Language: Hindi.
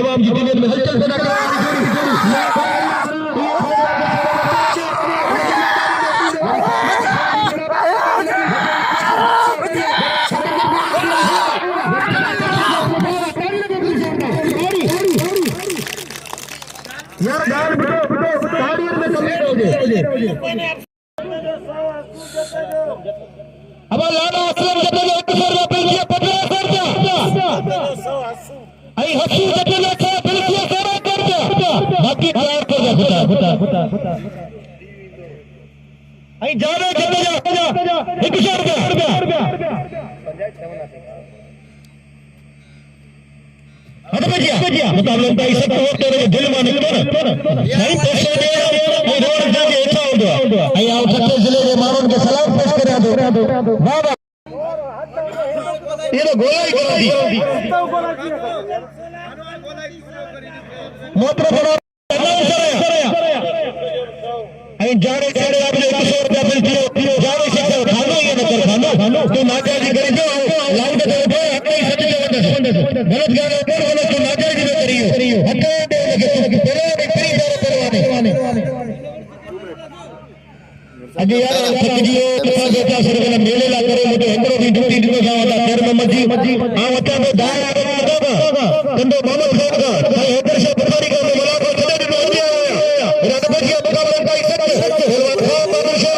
आवाम की दिल में हलचल पैदा कर अब लाना असलम जब आई हसी जब बिल्कुल सेवा कर दे बाकी तैयार कर दे आई जावे जब एक मुकाबला दिल में जिले के मानव के सलाम पेश करा बाबा ये तो गोला ही करा दी मोत्र बड़ा जाने आपने 100 रुपया बिल दियो जाने से खानो ये न खानो तो नाचा जी करी दो लाउड दे गलत गाना कर बोलो तो नाचा जी करियो हटे लगे तेरे परवाने अगे यार सकियो किसा बेटा सरगला मेले ला करे मोटे अंदरो भी ड्यूटी दिनो जावता तेर में मजी आ वता तो दाय आगो कंदो मामल खागा भाई हेदर से प्रभारी का बोला को चले दिनो आया रात बजिया मुकाबला का इज्जत होलवा बाबू से